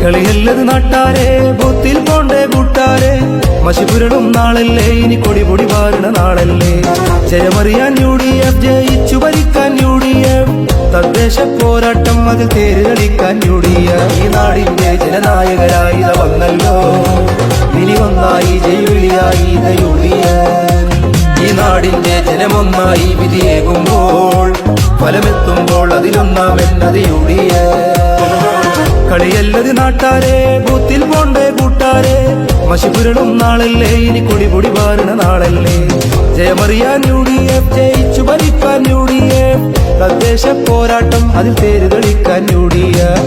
കളിയല്ലത് നാട്ടാരെ, ബൂത്തിൽ പോണ്ടേ കൂട്ടാരെ. മഷിപുരളും നാളല്ലേ, ഇനി കൊടിപൊടി വാരണ നാളല്ലേ. ജയമറിയാൻ UDF, ജയിച്ചു ഭരിക്കാൻ UDF. തദ്ദേശ പോരാട്ടം അതിൽ തേര് കളിക്കാൻ UDF. ഈ നാടിന്റെ ജനനായകരായി വന്നല്ലോ, ഇനി ഒന്നായി ജൈവിളിയായി UDF. ഈ നാടിന്റെ ജനമൊന്നായി വിധിയേകുമ്പോൾ, ഫലമെത്തുമ്പോൾ അതിലൊന്നാമെന്നത് UDF. കളിയല്ലത് നാട്ടാരെ, ബൂത്തിൽ പോണ്ടേ കൂട്ടാരെ. മഷിപുരളും നാളല്ലേ, ഇനി കൊടിപൊടി വാരണ നാളല്ലേ. ജയമറിയാൻ UDF, ജയിച്ചു ഭരിക്കാൻ UDF. തദ്ദേശ പോരാട്ടം അതിൽ തേര് കളിക്കാൻ UDF.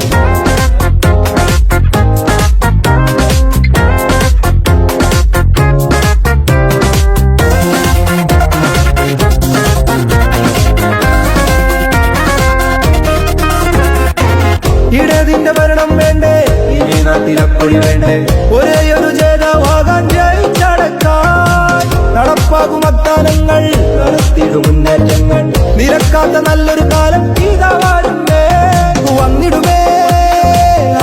ഇടതിന്റെ ഭരണം വേണ്ടേ, ഈ നാട്ടിലപ്പൊടി വേണ്ടേ. ഒരേയൊരു ജേതാവാകാൻ ജയിച്ചടക്കാൻ നടപ്പാകും അത്താനങ്ങൾ, നടത്തിയിടും മുന്നേറ്റങ്ങൾ. നിരക്കാത്ത നല്ലൊരു കാലം ഇതാ വരുന്നേ. വന്നിടുമേ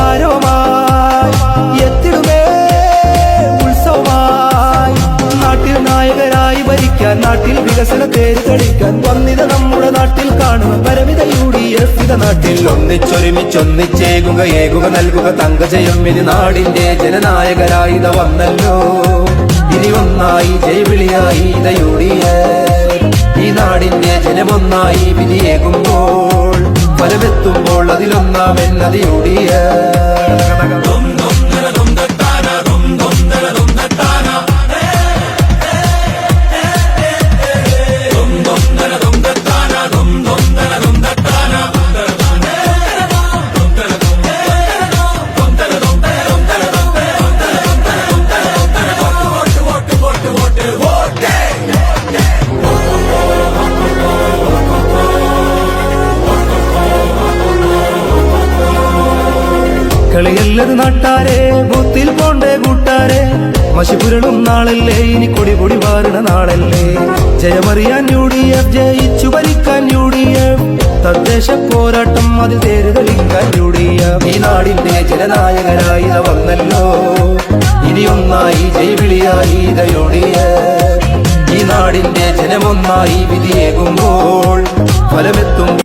ആരവമായി, എത്തിടുമേ ഉത്സവമായി. നാട്ടിൽ നായകരായി ഭരിക്കാൻ, നാട്ടിൽ വികസന തേര് കളിക്കാൻ. വന്നിത നമ്മുടെ നാട്ടിൽ കാണുക പരമിത UDF. നാട്ടിൽ ഒന്നിച്ചൊന്നിച്ചേകുക, ഏകുക, നൽകുക തങ്കജയം. ഇനി നാടിന്റെ ജനനായകരായി വന്നല്ലോ, ഇനി ഒന്നായി ജൈവിളിയായി UDF. ഈ നാടിന്റെ ജനമൊന്നായി വിധിയേകുമ്പോൾ, ഫലമെത്തുമ്പോൾ അതിലൊന്നാമെന്നത് UDF. കളിയല്ലത് നാട്ടാരെ, ബൂത്തിൽ പോണ്ടേ കൂട്ടാരെ. മഷിപുരളും നാളല്ലേ, ഇനി കൊടിപൊടി വാരണ നാളല്ലേ. ജയമറിയാൻ UDF, ജയിച്ചു ഭരിക്കാൻ UDF. തദ്ദേശ പോരാട്ടം അതിൽ തേര് കളിക്കാൻ UDF. ഈ നാടിന്റെ ജനനായകരായി വന്നല്ലോ, ഇനി ഒന്നായി ജൈവിളിയായി UDF. ഈ നാടിന്റെ ജനമൊന്നായി വിധിയേകുമ്പോൾ, ഫലമെത്തും